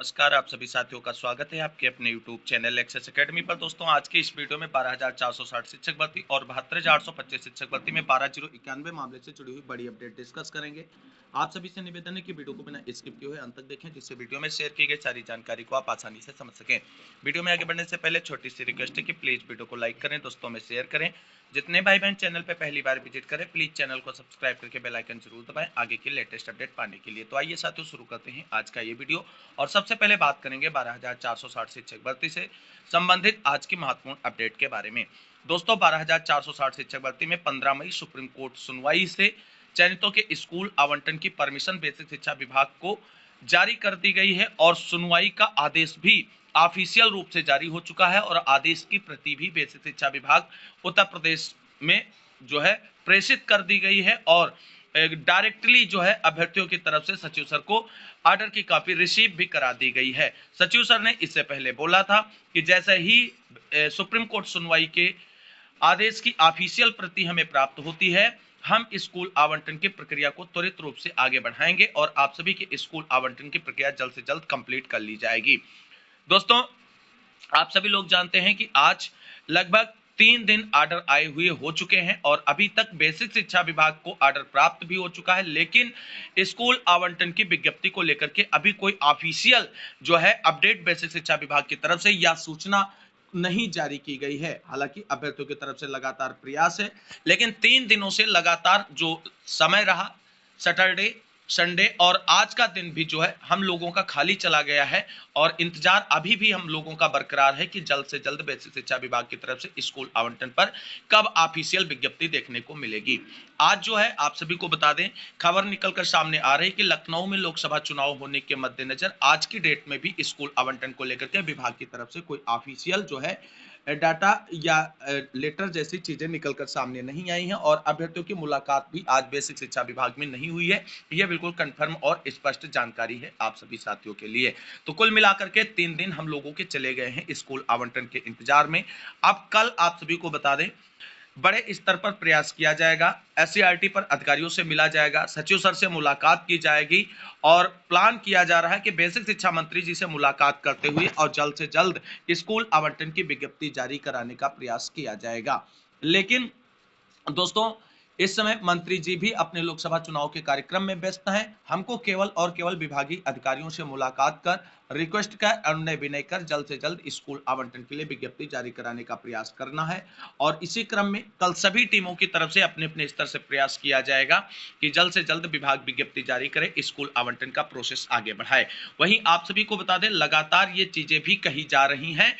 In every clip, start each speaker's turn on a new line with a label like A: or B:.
A: नमस्कार, आप सभी साथियों का स्वागत है आपके अपने YouTube चैनल एक्सेस एकेडमी पर। दोस्तों, आज की इस वीडियो में 12,460 शिक्षक भर्ती और 72,825 शिक्षक भर्ती में 12,091 मामले से जुड़ी हुई बड़ी अपडेट डिस्कस करेंगे। आप सभी से निवेदन है कि वीडियो को बिना स्किप किए हुए अंत तक देखें, जिससे वीडियो में शेयर की गई सारी जानकारी को आप आसानी से समझ सकें। वीडियो में आगे बढ़ने से पहले छोटी सी रिक्वेस्ट है कि प्लीज वीडियो को लाइक करें, दोस्तों में शेयर करें। जितने भाई बहन चैनल पर पहली बार विजिट करें, प्लीज चैनल को सब्सक्राइब करके बेल आइकन जरूर दबाएं आगे की लेटेस्ट अपडेट पाने के लिए। तो आइए साथियों, शुरू करते हैं आज का ये वीडियो। और सबसे पहले बात करेंगे 12,460 शिक्षक भर्ती से संबंधित आज की महत्वपूर्ण अपडेट के बारे में। दोस्तों, 12,460 शिक्षक भर्ती में 15 मई सुप्रीम कोर्ट सुनवाई से चयनितों के स्कूल आवंटन की परमिशन बेसिक शिक्षा विभाग को जारी कर दी गई है और सुनवाई का आदेश भी ऑफिशियल रूप से जारी हो चुका है और आदेश की प्रति भी बेसिक शिक्षा विभाग उत्तर प्रदेश में जो है प्रेषित कर दी गई है और डायरेक्टली जो है अभ्यर्थियों की तरफ से सचिव सर को ऑर्डर की कॉपी रिसीव भी करा दी गई है। सचिव सर ने इससे पहले बोला था कि जैसे ही सुप्रीम कोर्ट सुनवाई के आदेश की ऑफिशियल प्रति हमें प्राप्त होती है, हम स्कूल आवंटन की प्रक्रिया को त्वरित रूप से आगे बढ़ाएंगे और आप सभी के स्कूल आवंटन की प्रक्रिया जल्द से जल्द कंप्लीट कर ली जाएगी। दोस्तों, आप सभी लोग जानते हैं कि आज लगभग 3 दिन ऑर्डर आए हुए हो चुके हैं और अभी तक बेसिक शिक्षा विभाग को ऑर्डर प्राप्त भी हो चुका है, लेकिन स्कूल आवंटन की विज्ञप्ति को लेकर के अभी कोई ऑफिशियल जो है अपडेट बेसिक शिक्षा विभाग की तरफ से या सूचना नहीं जारी की गई है। हालांकि अभ्यर्थियों की तरफ से लगातार प्रयास है, लेकिन 3 दिनों से लगातार जो समय रहा, सैटरडे, संडे और आज का दिन भी जो है हम लोगों का खाली चला गया है और इंतजार अभी भी हम लोगों का बरकरार है कि जल्द से जल्द बेसिक शिक्षा विभाग की तरफ से स्कूल आवंटन पर कब ऑफिशियल विज्ञप्ति देखने को मिलेगी। आज जो है आप सभी को बता दें, खबर निकलकर सामने आ रही है कि लखनऊ में लोकसभा चुनाव होने के मद्देनजर आज की डेट में भी स्कूल आवंटन को लेकर के विभाग की तरफ से कोई ऑफिशियल जो है डाटा या लेटर जैसी चीजें निकलकर सामने नहीं आई हैं और अभ्यर्थियों की मुलाकात भी आज बेसिक शिक्षा विभाग में नहीं हुई है। यह बिल्कुल कंफर्म और स्पष्ट जानकारी है आप सभी साथियों के लिए। तो कुल मिलाकर के 3 दिन हम लोगों के चले गए हैं स्कूल आवंटन के इंतजार में। अब कल आप सभी को बता दें, बड़े स्तर पर प्रयास किया जाएगा, एससीईआरटी पर अधिकारियों से मिला जाएगा, सचिव सर से मुलाकात की जाएगी और प्लान किया जा रहा है कि बेसिक शिक्षा मंत्री जी से मुलाकात करते हुए और जल्द से जल्द स्कूल आवंटन की विज्ञप्ति जारी कराने का प्रयास किया जाएगा। लेकिन दोस्तों, इस समय मंत्री जी भी अपने लोकसभा चुनाव के कार्यक्रम में व्यस्त हैं। हमको केवल और केवल विभागीय अधिकारियों से मुलाकात कर, रिक्वेस्ट कर, अनुनय विनय कर जल्द से जल्द स्कूल आवंटन के लिए विज्ञप्ति जारी कराने का प्रयास करना है और इसी क्रम में कल सभी टीमों की तरफ से अपने अपने स्तर से प्रयास किया जाएगा कि जल्द से जल्द विभाग विज्ञप्ति जारी करे, स्कूल आवंटन का प्रोसेस आगे बढ़ाए। वहीं आप सभी को बता दें, लगातार ये चीजें भी कही जा रही हैं,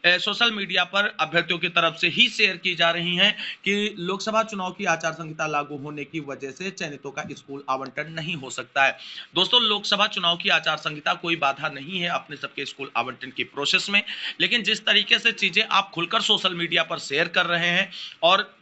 A: सोशल मीडिया पर अभ्यर्थियों की तरफ से ही शेयर की जा रही हैं कि लोकसभा चुनाव की आचार संहिता लागू होने की वजह से चयनितों का स्कूल आवंटन नहीं हो सकता है। दोस्तों, लोकसभा चुनाव की आचार संहिता कोई बाधा नहीं है अपने सबके स्कूल आवंटन की प्रोसेस में, लेकिन जिस तरीके से चीजें आप खुलकर सोशल मीडिया पर शेयर कर रहे हैं और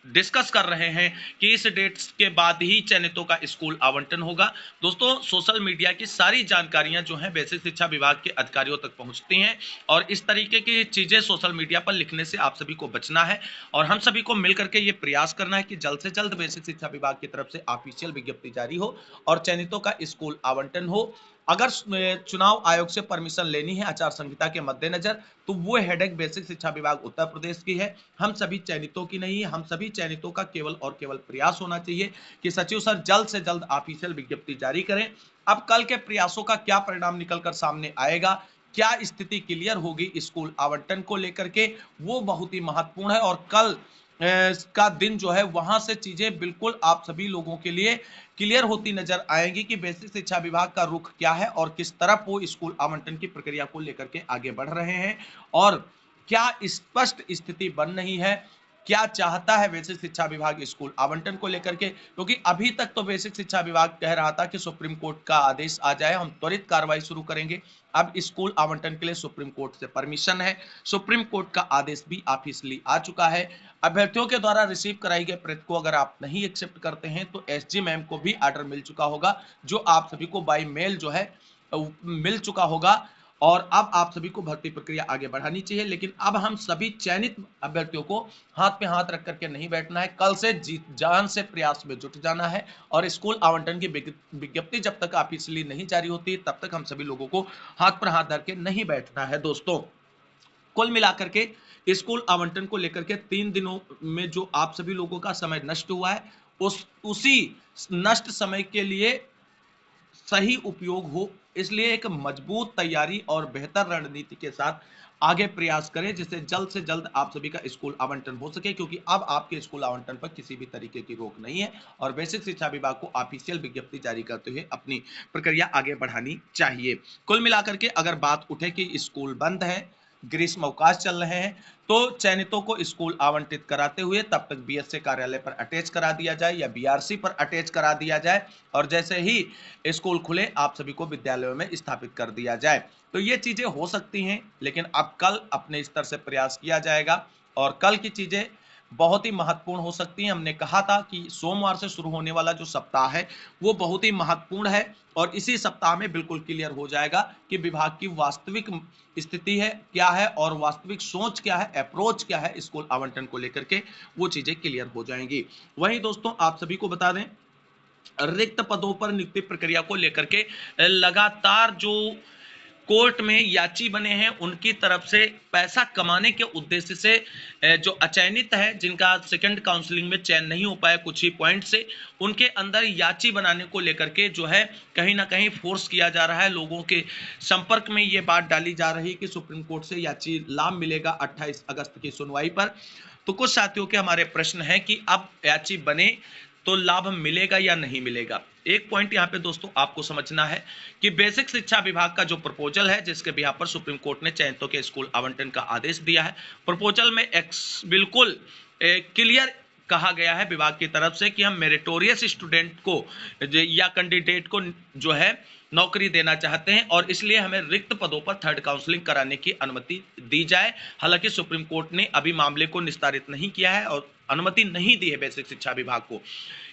A: डिस्कस कर रहे हैं कि इस डेट के बाद ही चयनितों का स्कूल आवंटन होगा। दोस्तों, सोशल मीडिया की सारी जानकारियां जो हैं बेसिक शिक्षा विभाग के अधिकारियों तक पहुंचती हैं और इस तरीके की चीजें सोशल मीडिया पर लिखने से आप सभी को बचना है और हम सभी को मिलकर के ये प्रयास करना है कि जल्द से जल्द बेसिक शिक्षा विभाग की तरफ से ऑफिशियल विज्ञप्ति जारी हो और चयनितों का स्कूल आवंटन हो। अगर चुनाव आयोग से परमिशन लेनी है आचार संहिता के मद्देनजर, तो वो हेडेक बेसिक शिक्षा विभाग उत्तर प्रदेश की है, हम सभी चयनितों की नहीं है। हम सभी चयनितों का केवल और केवल प्रयास होना चाहिए कि सचिव सर जल्द से जल्द ऑफिशियल विज्ञप्ति जारी करें। अब कल के प्रयासों का क्या परिणाम निकलकर सामने आएगा, क्या स्थिति क्लियर होगी स्कूल आवंटन को लेकर के, वो बहुत ही महत्वपूर्ण है और कल का दिन जो है वहां से चीजें बिल्कुल आप सभी लोगों के लिए क्लियर होती नजर आएगी कि बेसिक शिक्षा विभाग का रुख क्या है और किस तरफ वो स्कूल आवंटन की प्रक्रिया को लेकर के आगे बढ़ रहे हैं और क्या स्पष्ट स्थिति बन रही है, क्या चाहता है बेसिक शिक्षा विभाग स्कूल आवंटन को लेकर के। क्योंकि अभी तक तो बेसिक शिक्षा विभाग कह रहा था कि सुप्रीम कोर्ट का आदेश आ जाए, हम त्वरित कार्रवाई शुरू करेंगे। अब स्कूल आवंटन के लिए सुप्रीम कोर्ट से परमिशन है, सुप्रीम कोर्ट का आदेश भी ऑफिशियली आ चुका है। अभ्यर्थियों के द्वारा रिसीव कराई गई प्रति को अगर आप नहीं एक्सेप्ट करते हैं तो एसजी मैम को भी ऑर्डर मिल चुका होगा, जो आप सभी को बाय मेल जो है मिल चुका होगा और अब आप सभी को भर्ती प्रक्रिया आगे बढ़ानी चाहिए। लेकिन अब हम सभी चयनित अभ्यर्थियों को हाथ पे हाथ रख करके नहीं बैठना है, कल से जी जान से प्रयास में जुट जाना है और स्कूल आवंटन की विज्ञप्ति जब तक ऑफिशियली नहीं जारी होती तब तक हम सभी लोगों को हाथ पर हाथ धर के नहीं बैठना है। दोस्तों, कुल मिलाकर के स्कूल आवंटन को लेकर के 3 दिनों में जो आप सभी लोगों का समय नष्ट हुआ है, उसी नष्ट समय के लिए सही उपयोग हो, इसलिए एक मजबूत तैयारी और बेहतर रणनीति के साथ आगे प्रयास करें जिससे जल्द से जल्द आप सभी का स्कूल आवंटन हो सके, क्योंकि अब आपके स्कूल आवंटन पर किसी भी तरीके की रोक नहीं है और बेसिक शिक्षा विभाग को ऑफिशियल विज्ञप्ति जारी करते हुए अपनी प्रक्रिया आगे बढ़ानी चाहिए। कुल मिलाकर के अगर बात उठे कि स्कूल बंद है, ग्रीष्म अवकाश चल रहे हैं, तो चयनितों को स्कूल आवंटित कराते हुए तब तक बीएसए कार्यालय पर अटैच करा दिया जाए या बीआरसी पर अटैच करा दिया जाए और जैसे ही स्कूल खुले आप सभी को विद्यालयों में स्थापित कर दिया जाए। तो ये चीजें हो सकती हैं, लेकिन अब कल अपने स्तर से प्रयास किया जाएगा और कल की चीजें बहुत ही महत्वपूर्ण हो सकती हैं। हमने कहा था कि सोमवार से शुरू होने वाला जो सप्ताह है वो बहुत ही महत्वपूर्ण है और इसी सप्ताह में बिल्कुल क्लियर हो जाएगा कि विभाग की वास्तविक स्थिति है क्या है और वास्तविक सोच क्या है, अप्रोच क्या है स्कूल आवंटन को लेकर के, वो चीजें क्लियर हो जाएंगी। वहीं दोस्तों आप सभी को बता दें, रिक्त पदों पर नियुक्ति प्रक्रिया को लेकर के लगातार जो कोर्ट में याची बने हैं उनकी तरफ से पैसा कमाने के उद्देश्य से जो अचयनित है, जिनका सेकंड काउंसलिंग में चयन नहीं हो पाया कुछ ही पॉइंट से, उनके अंदर याची बनाने को लेकर के जो है कहीं ना कहीं फोर्स किया जा रहा है। लोगों के संपर्क में ये बात डाली जा रही कि सुप्रीम कोर्ट से याची लाभ मिलेगा 28 अगस्त की सुनवाई पर। तो कुछ साथियों के हमारे प्रश्न है कि अब याची बने तो लाभ मिलेगा या नहीं मिलेगा। एक पॉइंट यहाँ पे दोस्तों आपको समझना है कि बेसिक शिक्षा विभाग का जो प्रपोजल है जिसके बिहाफ पर सुप्रीम कोर्ट ने चयनितों के स्कूल आवंटन का आदेश दिया है, प्रपोजल में बिल्कुल क्लियर कहा गया है विभाग की तरफ से कि हम मेरिटोरियस स्टूडेंट को या कैंडिडेट को जो है नौकरी देना चाहते हैं और इसलिए हमें रिक्त पदों पर थर्ड काउंसलिंग कराने की अनुमति दी जाए। हालांकि सुप्रीम कोर्ट ने अभी मामले को निस्तारित नहीं किया है और अनुमति नहीं दी है बेसिक शिक्षा विभाग को।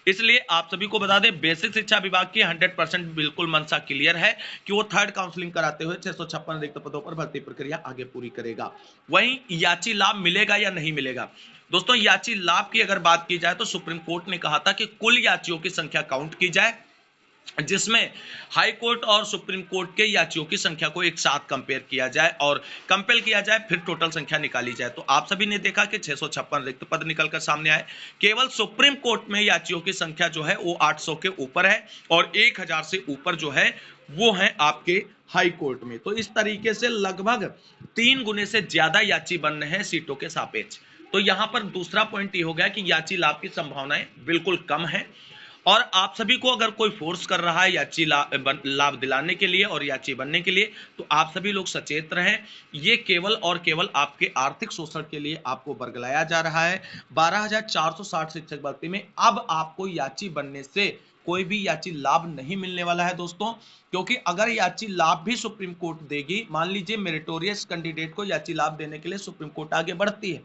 A: इसलिए आप सभी को बता दें, बेसिक शिक्षा विभाग की 100% बिल्कुल मंशा क्लियर है कि वो थर्ड काउंसलिंग कराते हुए 656 रिक्त पदों पर भर्ती प्रक्रिया आगे पूरी करेगा। वहीं याची लाभ मिलेगा या नहीं मिलेगा। दोस्तों, याची लाभ की अगर बात की जाए तो सुप्रीम कोर्ट ने कहा था कि कुल याचियों की संख्या काउंट की जाए, जिसमें हाई कोर्ट और सुप्रीम कोर्ट के याचियों की संख्या को एक साथ कंपेयर किया जाए और कंपेल किया जाए, फिर टोटल संख्या निकाली जाए। तो आप सभी ने देखा कि 656 रिक्त पद निकलकर सामने आए। केवल सुप्रीम कोर्ट में याचियों की संख्या जो है वो 800 के ऊपर है और 1000 से ऊपर जो है वो है आपके हाई कोर्ट में। तो इस तरीके से लगभग 3 गुने से ज्यादा याची बन रहे हैं सीटों के सापेक्ष। तो यहां पर दूसरा पॉइंट ये हो गया कि याची लाभ की संभावनाएं बिल्कुल कम है और आप सभी को अगर कोई फोर्स कर रहा है याची लाभ दिलाने के लिए और याची बनने के लिए, तो आप सभी लोग सचेत रहें। ये केवल और केवल आपके आर्थिक शोषण के लिए आपको बरगलाया जा रहा है। 12,460 शिक्षक भर्ती में अब आपको याची बनने से कोई भी याची लाभ नहीं मिलने वाला है दोस्तों, क्योंकि अगर याची लाभ भी सुप्रीम कोर्ट देगी, मान लीजिए मेरिटोरियस कैंडिडेट को याची लाभ देने के लिए सुप्रीम कोर्ट आगे बढ़ती है,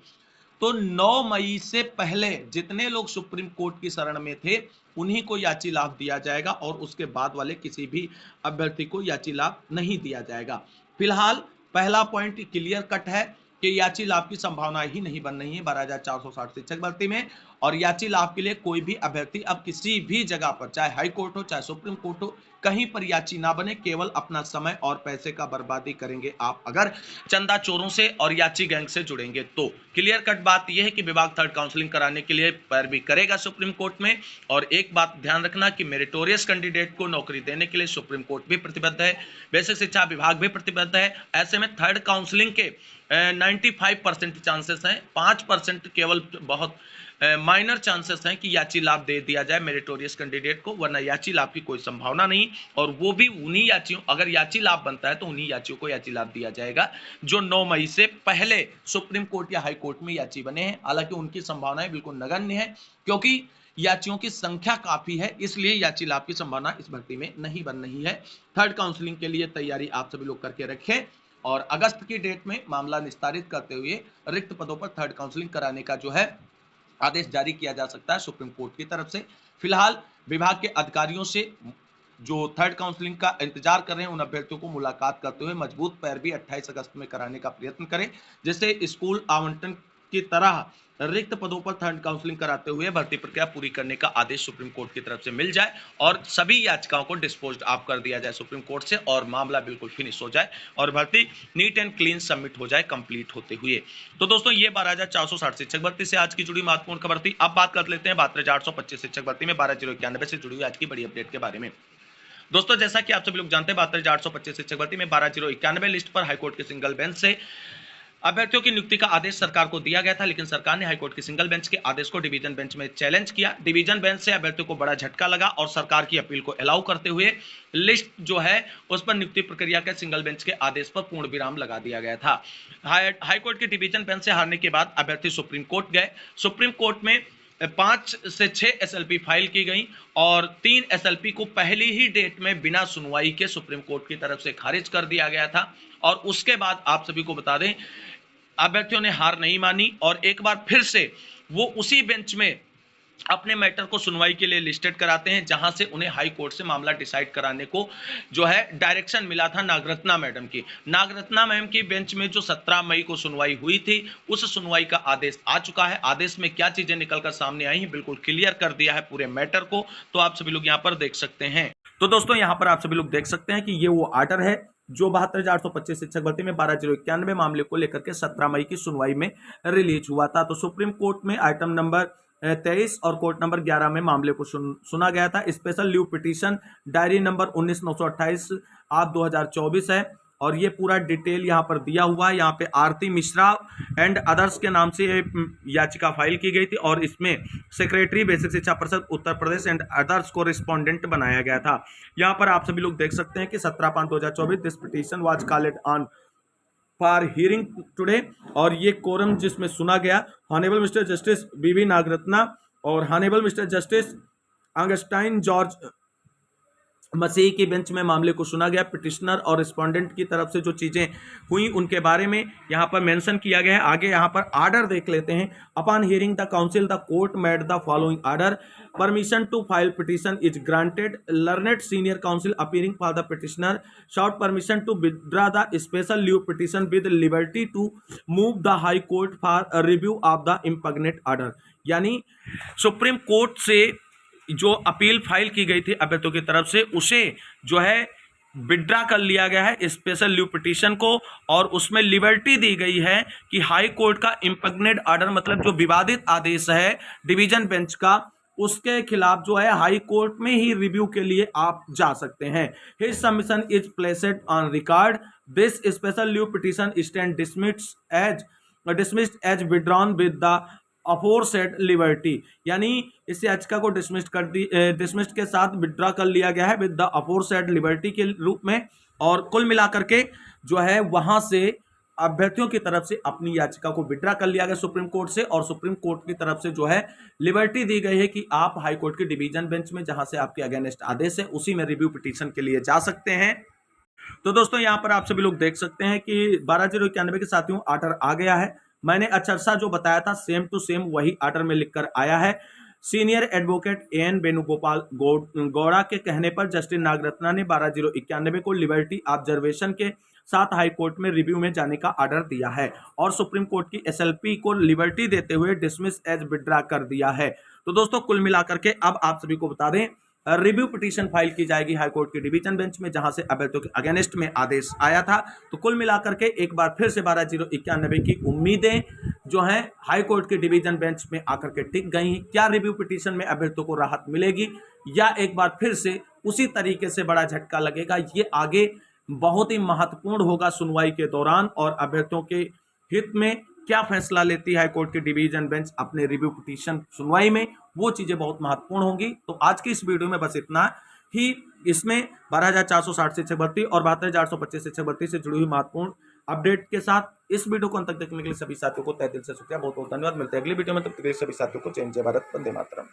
A: तो 9 मई से पहले जितने लोग सुप्रीम कोर्ट की शरण में थे उन्हीं को याची लाभ दिया जाएगा और उसके बाद वाले किसी भी अभ्यर्थी को याची लाभ नहीं दिया जाएगा। फिलहाल पहला पॉइंट क्लियर कट है कि याची लाभ की संभावना ही नहीं बन रही है 12,460 शिक्षक भर्ती में और याची लाभ के लिए कोई भी अभ्यर्थी अब किसी भी जगह पर, चाहे हाई कोर्ट हो चाहे सुप्रीम कोर्ट हो, कहीं पर याची ना बने। केवल अपना समय और पैसे का बर्बादी करेंगे आप अगर चंदा चोरों से और याची गैंग से जुड़ेंगे तो। क्लियर कट बात यह है कि विभाग थर्ड काउंसलिंग कराने के लिए पैरवी करेगा सुप्रीम कोर्ट में। और एक बात ध्यान रखना कि मेरिटोरियस कैंडिडेट को नौकरी देने के लिए सुप्रीम कोर्ट भी प्रतिबद्ध है, बेसिक शिक्षा विभाग भी प्रतिबद्ध है। ऐसे में थर्ड काउंसलिंग के 95% चांसेस हैं, 5% केवल बहुत माइनर चांसेस हैं कि याची लाभ दे दिया जाए मेरिटोरियस कैंडिडेट को, वरना याची लाभ की कोई संभावना नहीं। और वो भी उन्हीं याचियों, अगर याची लाभ बनता है तो उन्हीं याचियों को याची लाभ दिया जाएगा जो 9 मई से पहले सुप्रीम कोर्ट या हाई कोर्ट में याची बने हैं। हालांकि उनकी संभावनाएं बिल्कुल नगण्य है क्योंकि याचियों की संख्या काफी है, इसलिए याची लाभ की संभावना इस भर्ती में नहीं बन रही है। थर्ड काउंसलिंग के लिए तैयारी आप सभी लोग करके रखें और अगस्त की डेट में मामला निस्तारित करते हुए रिक्त पदों पर थर्ड काउंसलिंग कराने का जो है आदेश जारी किया जा सकता है सुप्रीम कोर्ट की तरफ से। फिलहाल विभाग के अधिकारियों से जो थर्ड काउंसलिंग का इंतजार कर रहे हैं उन अभ्यर्थियों को मुलाकात करते हुए मजबूत पैरवी 28 अगस्त में कराने का प्रयत्न करें, जिससे स्कूल आवंटन की तरह रिक्त पदों पर थर्ड काउंसलिंग कराते हुए भर्ती प्रक्रिया पूरी करने का आदेश सुप्रीम कोर्ट की तरफ से मिल जाए और सभी याचिकाओं को डिस्पोज ऑफ कर दिया जाए सुप्रीम कोर्ट से और मामला बिल्कुल फिनिश हो जाए और भर्ती नीट एंड क्लीन सबमिट हो जाए कंप्लीट होते हुए। तो दोस्तों ये 12,460 शिक्षक भर्ती से आज की जुड़ी महत्वपूर्ण खबर थी। अब बात कर लेते हैं 72,825 शिक्षक भर्ती में 12,091 से जुड़ी हुई आज की बड़ी अपडेट के बारे में। दोस्तों जैसा कि आप सभी लोग जानते हैं 72,825 शिक्षक भर्ती में 12,091 लिस्ट पर हाईकोर्ट के सिंगल बेंच से अभ्यर्थियों की नियुक्ति का आदेश सरकार को दिया गया था, लेकिन सरकार ने हाईकोर्ट के सिंगल बेंच के आदेश को डिवीजन बेंच में चैलेंज किया। डिवीजन बेंच से अभ्यर्थियों को बड़ा झटका लगा और सरकार की अपील को अलाउ करते हुए लिस्ट जो है उस पर नियुक्ति प्रक्रिया के सिंगल बेंच के आदेश पर पूर्ण विराम लगा दिया गया था। हाईकोर्ट के डिवीजन बेंच से हारने के बाद अभ्यर्थी सुप्रीम कोर्ट गए। सुप्रीम कोर्ट में 5 से 6 एसएलपी फाइल की गई और 3 एसएलपी को पहली ही डेट में बिना सुनवाई के सुप्रीम कोर्ट की तरफ से खारिज कर दिया गया था। और उसके बाद आप सभी को बता दें अभ्यर्थियों ने हार नहीं मानी और एक बार फिर से वो उसी बेंच में अपने मैटर को सुनवाई के लिए लिस्टेड कराते हैं, जहां से उन्हें हाई कोर्ट से मामला डिसाइड कराने को जो है डायरेक्शन मिला था नागरत्ना मैडम की। नागरत्ना मैम की बेंच में जो 17 मई को सुनवाई हुई थी उस सुनवाई का आदेश आ चुका है। आदेश में क्या चीजें निकलकर सामने आई हैं बिल्कुल क्लियर कर दिया है पूरे मैटर को, तो आप सभी लोग यहाँ पर देख सकते हैं। तो दोस्तों यहाँ पर आप सभी लोग देख सकते हैं कि ये वो आर्डर है जो 72,825 शिक्षक भर्ती में 12,091 मामले को लेकर के 17 मई की सुनवाई में रिलीज हुआ था। तो सुप्रीम कोर्ट में आइटम नंबर 23 और कोर्ट नंबर 11 में मामले को सुना गया था। Special leave petition diary number 19,928 आप 2024 है और ये पूरा डिटेल यहाँ पर दिया हुआ है। यहाँ पे आरती मिश्रा एंड अदर्स के नाम से याचिका फाइल की गई थी और इसमें सेक्रेटरी बेसिक शिक्षा परिषद उत्तर प्रदेश एंड अदर्स को रिस्पोंडेंट बनाया गया था। यहाँ पर आप सभी लोग देख सकते हैं कि 17/5/2024 this petition was called on for hearing today और ये कोरम जिसमें सुना गया honourable mister justice B V Nagarathna और honourable mister justice Augustine George Masih की बेंच में मामले को सुना गया। पिटिशनर और रिस्पोंडेंट की तरफ से जो चीजें हुई उनके बारे में यहाँ पर मेंशन किया गया है। आगे यहाँ पर आर्डर देख लेते हैं। Upon hearing the counsel the court made the following order permission to file petition is granted learned senior counsel appearing for the petitioner sought permission to withdraw the special leave petition with liberty to move the high court for review of the impugned order. यानी supreme court से जो appeal file की गई थी अभ्यर्थियों की तरफ से उसे जो है विड्रा कर लिया गया है स्पेशल लीव पिटीशन को और उसमें लिबर्टी दी गई है कि हाई कोर्ट का इम्पग्नेट आर्डर मतलब जो विवादित आदेश है डिवीजन बेंच का उसके खिलाफ जो है हाई कोर्ट में ही रिव्यू के लिए आप जा सकते हैं। His submission is placed on record this special leave petition stand dismissed as withdrawn with the aforesaid liberty. यानी इस याचिका को डिसमिस्ड के साथ विड्रॉ कर लिया गया है विद द अफोरसेड लिबर्टी के रूप में और कुल मिलाकर के जो है वहां से अभ्यर्थियों की तरफ से अपनी याचिका को विड्रॉ कर लिया गया सुप्रीम कोर्ट से और सुप्रीम कोर्ट की तरफ से जो है लिबर्टी दी गई है कि आप हाई कोर्ट के डिवीजन बेंच में जहां से आपके अगेंस्ट आदेश है उसी में रिव्यू पिटीशन के लिए जा सकते हैं। तो दोस्तों यहां पर आप सभी लोग देख सकते हैं कि 12,091 के साथियों आर्डर आ गया है। मैंने अचरसा जो बताया था सेम टू सेम वही आर्डर में लिखकर आया है। Senior advocate N Venugopal Gowda के कहने पर जस्टिस नागरत्ना ने 12,091 को लिबर्टी ऑब्जर्वेशन के साथ हाई कोर्ट में रिव्यू में जाने का आर्डर दिया है और सुप्रीम कोर्ट की एसएलपी को लिबर्टी देते हुए डिसमिस एज विड्रॉ कर दिया है। तो दोस्तों कुल मिलाकर के अब आप सभी को बता दें रिव्यू पिटीशन फाइल की जाएगी हाई कोर्ट के डिवीजन बेंच में जहां से अभ्यर्थियों के अगेंस्ट में आदेश आया था। तो कुल मिलाकर के एक बार फिर से 12,091 की उम्मीदें जो हैं हाई कोर्ट के डिवीजन बेंच में आकर के टिक गई हैं। क्या रिव्यू पिटीशन में अभ्यर्थियों को राहत मिलेगी या एक बार फिर से उसी तरीके से बड़ा झटका लगेगा, ये आगे बहुत ही महत्वपूर्ण होगा सुनवाई के दौरान और अभ्यर्थियों के हित में क्या फैसला लेती है हाईकोर्ट की डिवीजन बेंच अपने रिव्यू पिटीशन सुनवाई में, वो चीजें बहुत महत्वपूर्ण होंगी। तो आज की इस वीडियो में बस इतना ही। इसमें 12,460 शिक्षक भर्ती और 72,825 शिक्षक भर्ती से जुड़ी हुई महत्वपूर्ण अपडेट के साथ इस वीडियो को अंत तक देखने के लिए सभी साथियों को तहे दिल से शुक्रिया, बहुत बहुत धन्यवाद। मिलते हैं अगली वीडियो में, तब तक के लिए सभी साथियों को जय हिंद, जय भारत, वंदे मातरम।